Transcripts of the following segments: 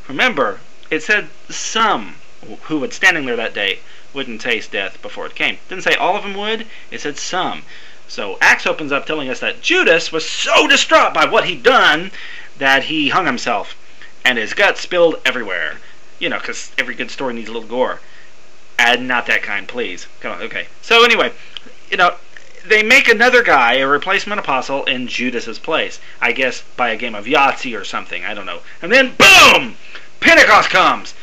Remember, it said some who were standing there that day wouldn't taste death before it came. It didn't say all of them would, it said some. So Acts opens up telling us that Judas was so distraught by what he'd done that he hung himself, and his guts spilled everywhere. You know, because every good story needs a little gore. And not that kind, please. Come on, okay. So anyway, you know, they make another guy, a replacement apostle, in Judas's place. I guess by a game of Yahtzee or something, I don't know. And then, boom! Pentecost comes!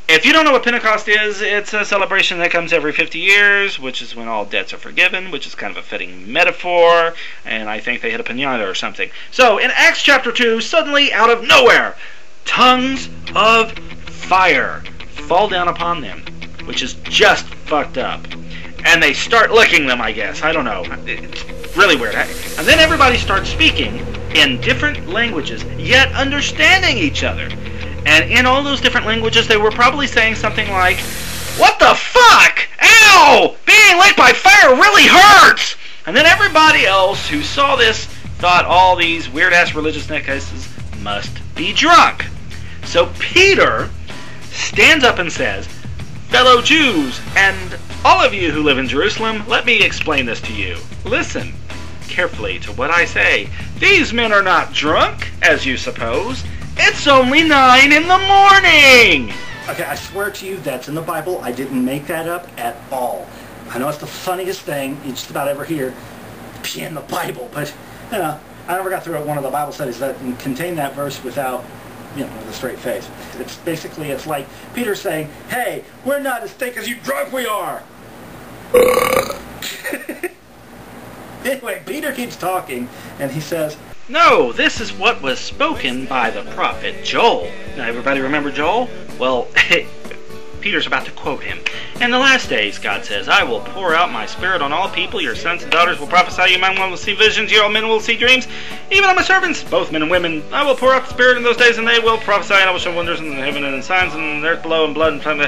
If you don't know what Pentecost is, it's a celebration that comes every 50 years, which is when all debts are forgiven, which is kind of a fitting metaphor, and I think they hit a piñata or something. So, in Acts chapter 2, suddenly, out of nowhere, tongues of fire fall down upon them, which is just fucked up. And they start licking them, I guess. I don't know. It's really weird. And then everybody starts speaking in different languages, yet understanding each other. And in all those different languages, they were probably saying something like, "What the fuck? Ow! Being lit by fire really hurts!" And then everybody else who saw this thought all these weird-ass religious nutcases must be drunk. So Peter stands up and says, "Fellow Jews, and all of you who live in Jerusalem, let me explain this to you. Listen carefully to what I say. These men are not drunk, as you suppose. It's only 9 in the morning!" Okay, I swear to you, that's in the Bible. I didn't make that up at all. I know it's the funniest thing you just about ever hear in the Bible, but you know, I never got through one of the Bible studies that contained that verse without, you know, with a straight face. It's basically, it's like Peter saying, "Hey, we're not as thick as you drunk we are." Anyway, Peter keeps talking, and he says, "No, this is what was spoken by the prophet Joel." Now, everybody remember Joel? Well, Peter's about to quote him. "In the last days, God says, I will pour out my spirit on all people. Your sons and daughters will prophesy. Your men will see visions. Your old men will see dreams. Even on my servants, both men and women, I will pour out the spirit in those days, and they will prophesy. And I will show wonders in heaven and in signs, and earth below, and blood and fire,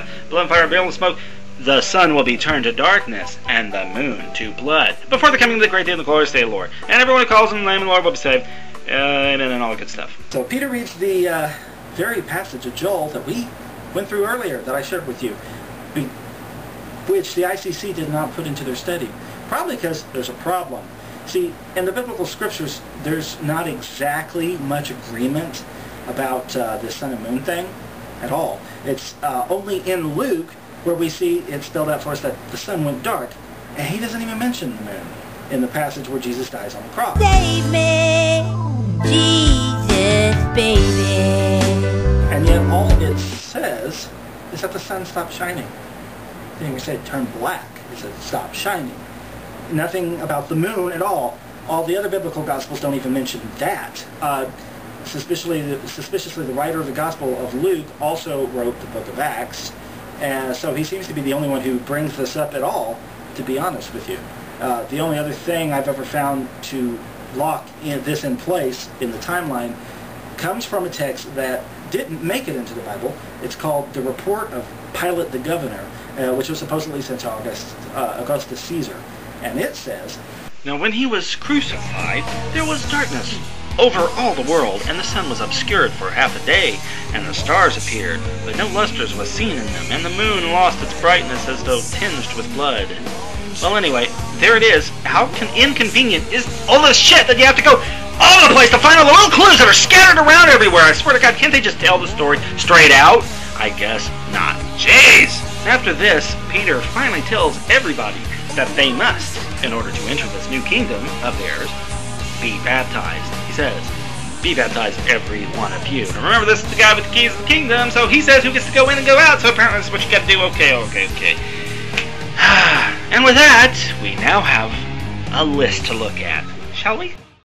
and hail and smoke. The sun will be turned to darkness, and the moon to blood, before the coming of the great day of the glorious day of the Lord. And everyone who calls on the name of the Lord will be saved." Amen, and all that good stuff. So Peter reads the very passage of Joel that we went through earlier, that I shared with you, which the ICC did not put into their study. Probably because there's a problem. See, in the biblical scriptures, there's not exactly much agreement about the sun and moon thing at all. It's only in Luke where we see it spelled out for us that the sun went dark, and he doesn't even mention the moon in the passage where Jesus dies on the cross. Save me, Jesus, baby. And yet all it says is that the sun stopped shining. It didn't even say it turned black. It said it stopped shining. Nothing about the moon at all. All the other biblical gospels don't even mention that. Suspiciously, the writer of the Gospel of Luke also wrote the book of Acts, and so he seems to be the only one who brings this up at all, to be honest with you. The only other thing I've ever found to lock this in place in the timeline comes from a text that didn't make it into the Bible. It's called The Report of Pilate the Governor, which was supposedly sent to Augustus Caesar. And it says, "Now when he was crucified, there was darkness over all the world, and the sun was obscured for half a day, and the stars appeared, but no lustres was seen in them, and the moon lost its brightness as though tinged with blood." Well, anyway, there it is. How inconvenient is all this shit that you have to go all over the place to find all the little clues that are scattered around everywhere? I swear to God, can't they just tell the story straight out? I guess not. Jeez! After this, Peter finally tells everybody that they must, in order to enter this new kingdom of theirs, be baptized. He says, "Be baptized, every one of you." Now remember, this is the guy with the keys of the kingdom, so he says who gets to go in and go out, so apparently that's what you got to do. Okay. And with that, we now have a list to look at, shall we?